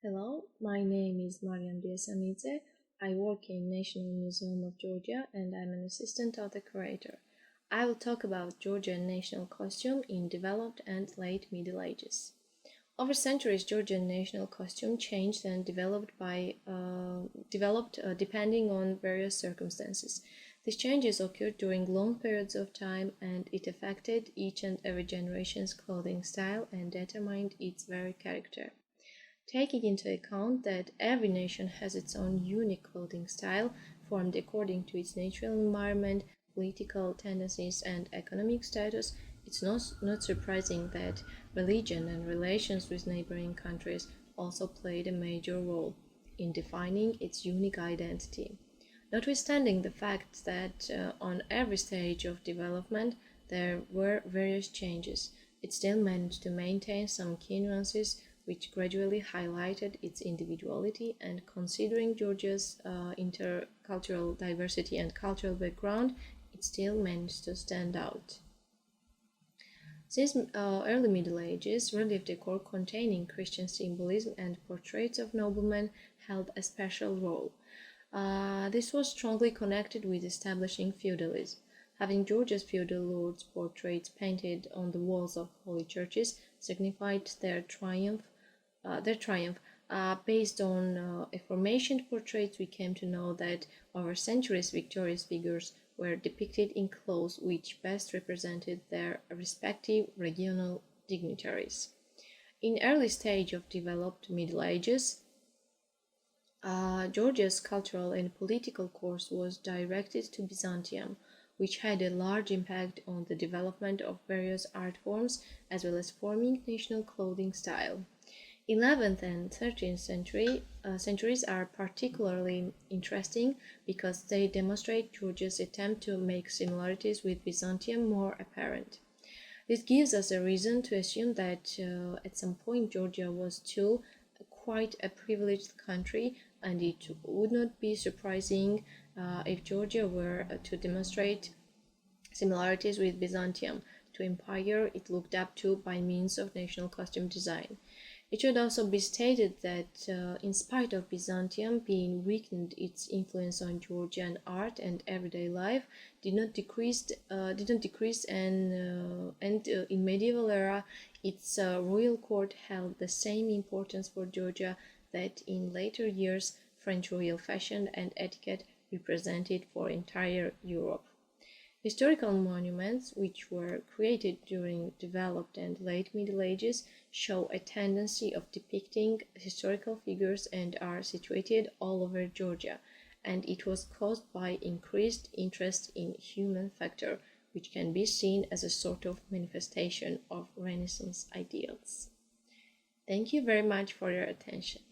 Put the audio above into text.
Hello, my name is Mariam Diasamidze. I work in National Museum of Georgia and I'm an assistant art curator. I will talk about Georgian national costume in developed and late Middle Ages. Over centuries, Georgian national costume changed and developed depending on various circumstances. These changes occurred during long periods of time and it affected each and every generation's clothing style and determined its very character. Taking into account that every nation has its own unique clothing style, formed according to its natural environment, political tendencies, and economic status, it's not surprising that religion and relations with neighboring countries also played a major role in defining its unique identity. Notwithstanding the fact that on every stage of development there were various changes, it still managed to maintain some key nuances which gradually highlighted its individuality, and considering Georgia's intercultural diversity and cultural background, it still managed to stand out. Since early Middle Ages, relief decor containing Christian symbolism and portraits of noblemen held a special role. This was strongly connected with establishing feudalism. Having Georgia's feudal lords' portraits painted on the walls of holy churches signified their triumph. Based on aforementioned portraits, we came to know that over centuries victorious figures were depicted in clothes which best represented their respective regional dignitaries. In early stage of developed Middle Ages, Georgia's cultural and political course was directed to Byzantium, which had a large impact on the development of various art forms as well as forming national clothing style. 11th and 13th centuries are particularly interesting because they demonstrate Georgia's attempt to make similarities with Byzantium more apparent. This gives us a reason to assume that at some point Georgia was too quite a privileged country, and it would not be surprising if Georgia were to demonstrate similarities with Byzantium, to empire it looked up to by means of national costume design. It should also be stated that, in spite of Byzantium being weakened, its influence on Georgian art and everyday life did not decrease, and in medieval era, its royal court held the same importance for Georgia that in later years French royal fashion and etiquette represented for entire Europe. Historical monuments, which were created during developed and late Middle Ages, show a tendency of depicting historical figures and are situated all over Georgia, and it was caused by increased interest in human factor, which can be seen as a sort of manifestation of Renaissance ideals. Thank you very much for your attention.